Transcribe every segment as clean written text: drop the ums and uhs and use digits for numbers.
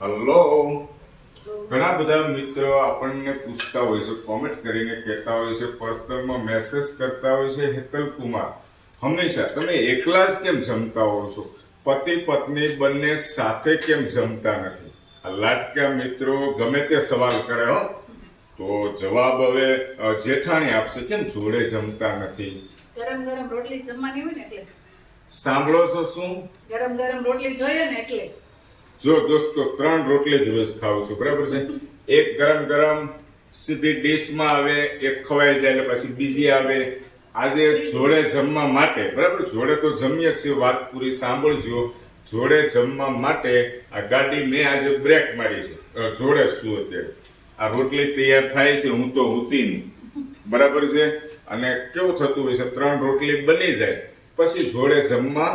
Hello. ઘણા બધા મિત્રો આપણને પૂછતા હોય છે, કોમેન્ટ કરીને કહેતા હોય છે, પર્સનલમાં મેસેજ કરતા હોય છે, હેતલ કુમાર હંમેશા તમે એકલા જ કેમ જમતા હો છો, પતિ પત્ની બંને સાથે કેમ જમતા નથી? આ લાડકા મિત્રો ગમે તે સવાલ કરે હો, તો જવાબ હવે જેઠાણી આપશે, કેમ જોડે જમતા નથી? ગરમ ગરમ રોટલી જમવાની હોય ને એટલે. સાંભળો છો શું? ગરમ ગરમ રોટલી જોઈએ ને એટલે. જો દોસ્તો 3 રોટલી જ રોજ ખાઉં છું, બરાબર છે? એક ગરમ ગરમ સીધી ડીશમાં આવે, એક ખવાઈ જાય એટલે પછી બીજી આવે. આજે જોડે જમવા માટે, બરાબર, જોડે તો જમીએ છીએ, વાત પૂરી સાંભળજો. જોડે જમવા માટે આ ગાડી મેં આજે બ્રેક મારી છે, જોડે શું અત્યારે આ રોટલી તૈયાર થાય છે, હું તો હુતી નહીં, બરાબર છે? અને કેવું થતું હોય છે, 3 રોટલી બની જાય પછી જોડે જમવા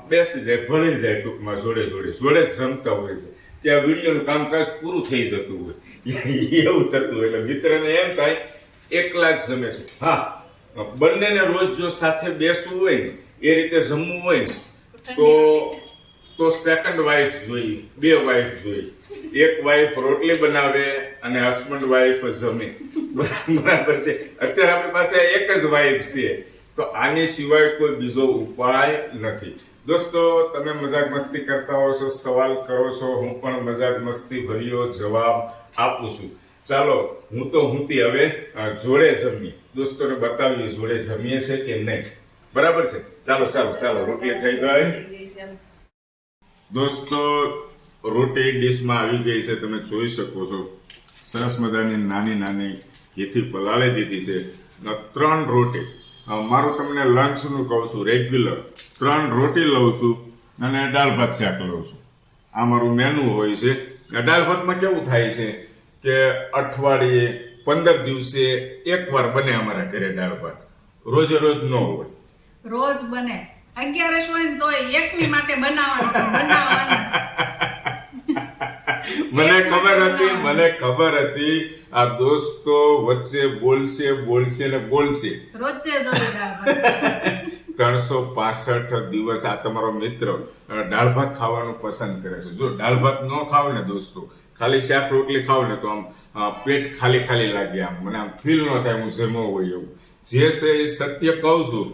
બેસી જાય, ભળી જાય, ટૂંકમાં જોડે જ જમતા હોય છે. ત્યાં વિડીયોનું કામકાજ પૂરું થઈ જતું હોય એવું થતું હોય. એટલે મિત્રને એમ થાય એકલા જ જમે છે. હા, બંનેને રોજ જો સાથે બેસવું હોય ને, એ રીતે જમવું હોય ને, તો સેકન્ડ વાઇફ જોઈએ, 2 વાઇફ જોઈએ. એક વાઇફ રોટલી બનાવે અને હસબન્ડ વાઇફ જમે, બરાબર છે? અત્યારે આપણી પાસે એક જ વાઇફ છે, તો આની સિવાય કોઈ બીજો ઉપાય નથી. દોસ્તો, તમે મજાક મસ્તી કરતા હો છો, સવાલ કરો છો, હું પણ મજાક મસ્તી ભર્યો જવાબ આપું છું. ચાલો, હું તો હુંતી હવે જોડે જમીએ, દોસ્તોને બતાવીએ જોડે જમીએ છે કે નહીં, બરાબર છે? ચાલો, રોટલી થઈ ગઈ. દોસ્તો, રોટી ડીશમાં આવી ગઈ છે, તમે જોઈ શકો છો. સરસ મજાની નાની ઘીથી પલાળી દીધી છે. 3 રોટી, મારું તમને લંચનું કહું છું, રેગ્યુલર 3 રોટી લઉં છું અને દાળ ભાત શાક લઉં છું. આ મારું મેનુ હોય છે. દાળ ભાતમાં કેવું થાય છે કે અઠવાડિયે 15 દિવસે એકવાર બને અમારા ઘરે દાળ ભાત, રોજ ન હોય. રોજ બને. 11 હોય ને તોય એકની માટે બનાવવાનું. મને ખબર હતી આ દોસ્તો વચ્ચે બોલશે રોજે જોઈએ દાળ ભાત. 365 દિવસ આ તમારો મિત્ર દાળ ભાત ખાવાનું પસંદ કરે છે. જો દાળ ભાત ન ખાવ ને દોસ્તો, ખાલી શાક રોટલી ખાવ ને, તો આમ પેટ ખાલી લાગે, આમ મને આમ ફીલ ન થાય હું જમો હોય એવું. જે છે એ સત્ય કહું છું,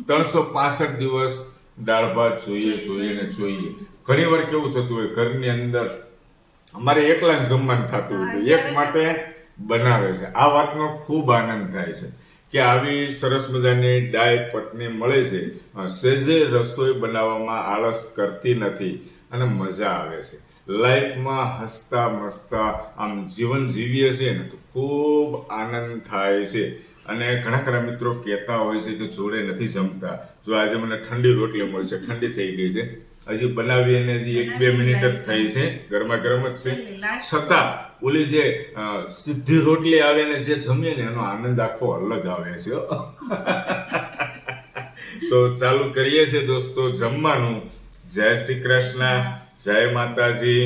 365 દિવસ દાળ ભાત જોઈએ. ઘણી વાર કેવું થતું હોય, ઘરની અંદર અમારે એકલા જમવાનું થતું હોય, એક માટે બનાવે છે. આ વાતનો ખૂબ આનંદ થાય છે કે આવી સરસ મજાની ડાય પત્ની મળે છે, સહેજે રસોઈ બનાવવામાં આળસ કરતી નથી અને મજા આવે છે. લાઈફમાં હસતા મસતા આમ જીવન જીવીએ છીએ ને, તો ખૂબ આનંદ થાય છે. અને ઘણા ખરા મિત્રો કહેતા હોય છે કે જોડે નથી જમતા. જો આજે મને ઠંડી રોટલી મળશે, ઠંડી થઈ ગઈ છે, હજી બનાવી અને હજી 1-2 મિનિટ જ થઈ છે, ગરમા ગરમ જ છે, છતાં ઓલી જે સીધી રોટલી આવે ને જે જમીએ ને, એનો આનંદ આખો અલગ આવે છે. તો ચાલુ કરીએ છીએ દોસ્તો જમવાનું. જય શ્રી કૃષ્ણ, જય માતાજી.